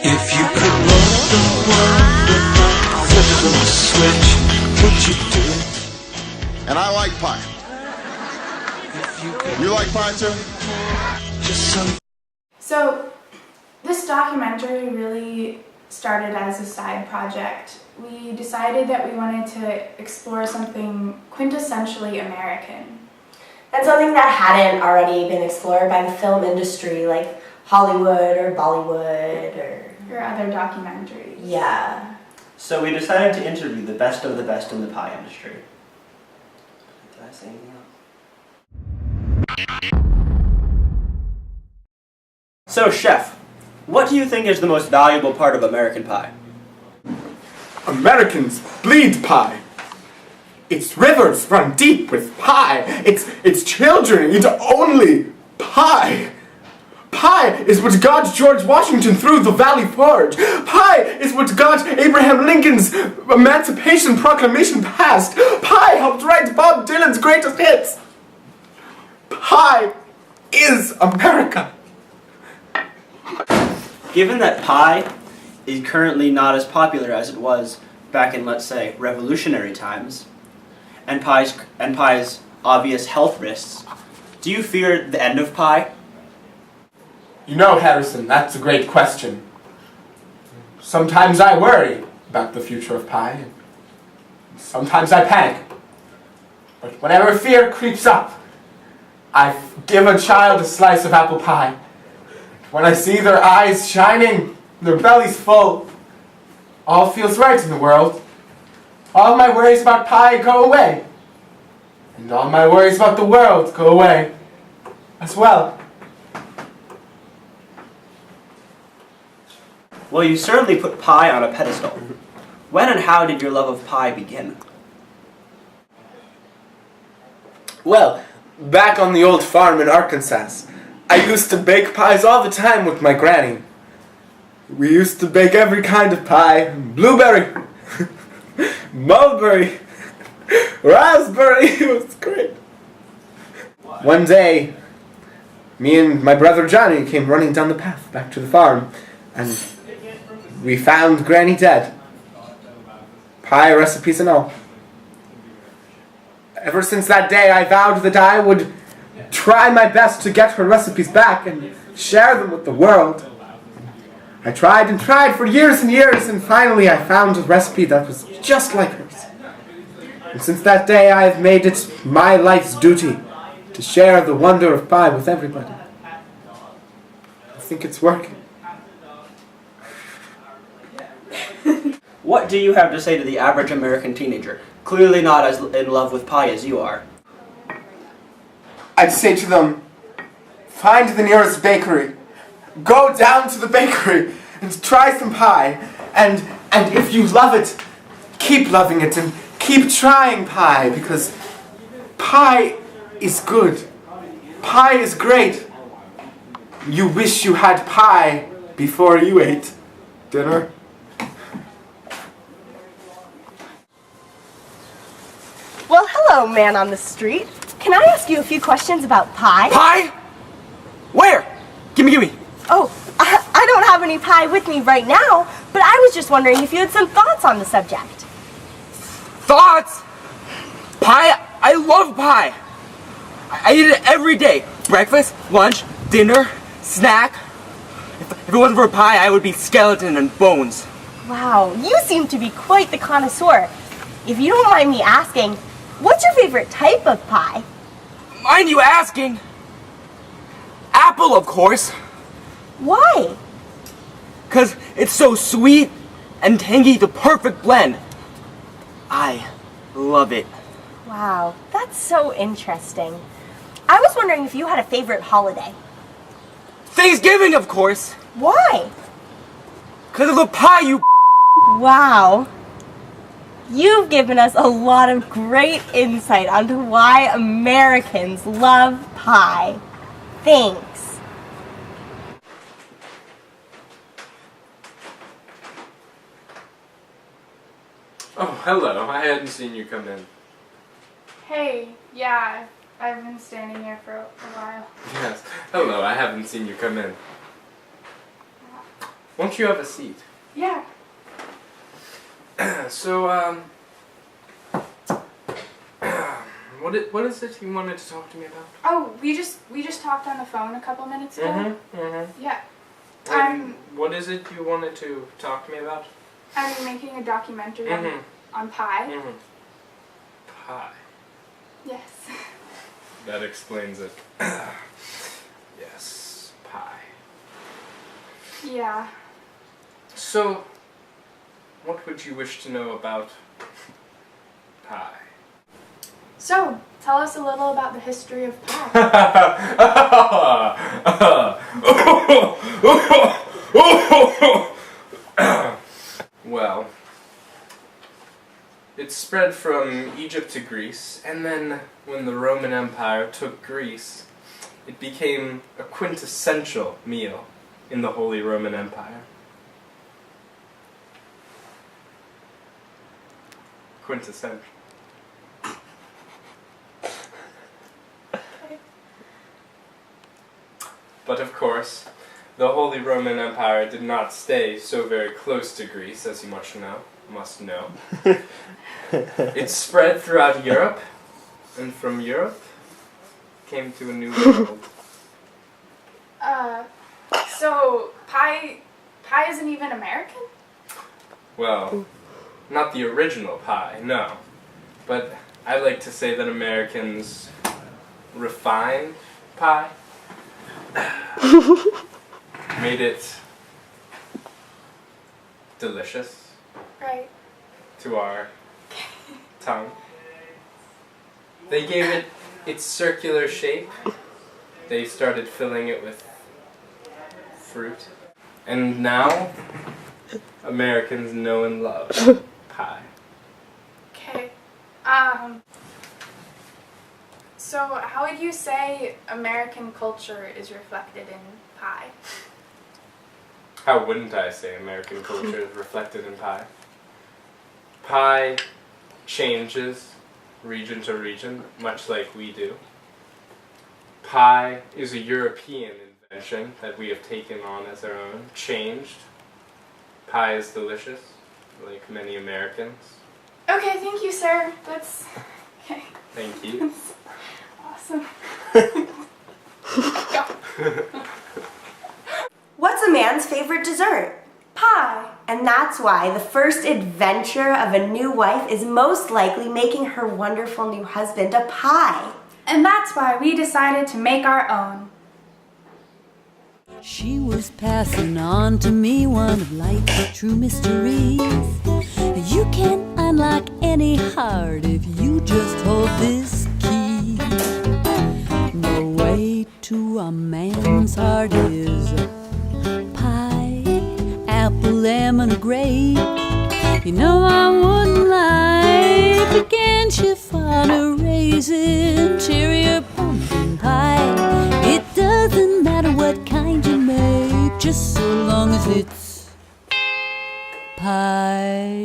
If you could run the world with a switch, would you do it? And I like pie. You like pie too? Just some. So, this documentary really started as a side project. We decided that we wanted to explore something quintessentially American. And something that hadn't already been explored by the film industry, like Hollywood or Bollywood or other documentaries. Yeah. So we decided to interview the best of the best in the pie industry. Did I say anything else? So, Chef, what do you think is the most valuable part of American pie? Americans bleed pie. Its rivers run deep with pie. Its children eat only pie. Pie is what got George Washington through the Valley Forge. Pie is what got Abraham Lincoln's Emancipation Proclamation passed. Pie helped write Bob Dylan's greatest hits. Pie is America. Given that pie is currently not as popular as it was back in, let's say, revolutionary times, and pie's obvious health risks, do you fear the end of pie? You know, Harrison, that's a great question. Sometimes I worry about the future of pie. Sometimes I panic. But whenever fear creeps up, I give a child a slice of apple pie. When I see their eyes shining, their bellies full, all feels right in the world. All my worries about pie go away. And all my worries about the world go away as well. Well, you certainly put pie on a pedestal. When and how did your love of pie begin? Well, back on the old farm in Arkansas, I used to bake pies all the time with my granny. We used to bake every kind of pie: blueberry, mulberry, raspberry. It was great. One day, me and my brother Johnny came running down the path back to the farm, and we found Granny dead. Pie recipes and all. Ever since that day, I vowed that I would try my best to get her recipes back and share them with the world. I tried and tried for years and years, and finally I found a recipe that was just like hers. And since that day, I have made it my life's duty to share the wonder of pie with everybody. I think it's working. What do you have to say to the average American teenager, clearly not as in love with pie as you are? I'd say to them, find the nearest bakery. Go down to the bakery and try some pie. And if you love it, keep loving it and keep trying pie, because pie is good. Pie is great. You wish you had pie before you ate dinner. Well, hello, man on the street. Can I ask you a few questions about pie? Pie? Where? Gimme. Oh, I don't have any pie with me right now, but I was just wondering if you had some thoughts on the subject. Thoughts? Pie? I love pie. I eat it every day. Breakfast, lunch, dinner, snack. If it wasn't for pie, I would be skeleton and bones. Wow, you seem to be quite the connoisseur. If you don't mind me asking, what's your favorite type of pie? Mind you asking? Apple, of course. Why? 'Cause it's so sweet and tangy, the perfect blend. I love it. Wow, that's so interesting. I was wondering if you had a favorite holiday. Thanksgiving, of course. Why? Because of the pie, you. Wow. You've given us a lot of great insight onto why Americans love pie. Thanks. Oh, hello. I hadn't seen you come in. Hey, yeah, I've been standing here for a while. Yes. Hello, I haven't seen you come in. Won't you have a seat? Yeah. So, what is it you wanted to talk to me about? Oh, we just talked on the phone a couple minutes ago. Yeah. What is it you wanted to talk to me about? I'm making a documentary on pie. Pie. Yes. That explains it. Yes, pie. Yeah. So, what would you wish to know about pie? So, tell us a little about the history of pie. Well, it spread from Egypt to Greece, and then when the Roman Empire took Greece, it became a quintessential meal in the Holy Roman Empire. Quintessential. But of course, the Holy Roman Empire did not stay so very close to Greece, as you must know. It spread throughout Europe, and from Europe came to a new world. So pie isn't even American? Well, not the original pie, no. But I like to say that Americans refined pie. Made it delicious Right. to our tongue. They gave it its circular shape. They started filling it with fruit. And now, Americans know and love pie. Okay. So how would you say American culture is reflected in pie? How wouldn't I say American culture is reflected in pie? Pie changes region to region, much like we do. Pie is a European invention that we have taken on as our own, changed. Pie is delicious, like many Americans. Okay, thank you, sir. That's okay. Thank you. Awesome. What's a man's favorite dessert? Pie. And that's why the first adventure of a new wife is most likely making her wonderful new husband a pie. And that's why we decided to make our own. She was passing on to me one of life's true mysteries. You can unlock any heart if you just hold this key. The way to a man's heart is pie, apple, lemon, or grape. You know I wouldn't lie, pecan, chiffon, or raisin, cherry, or pumpkin pie. It doesn't matter what kind you make, just so long as it's pie.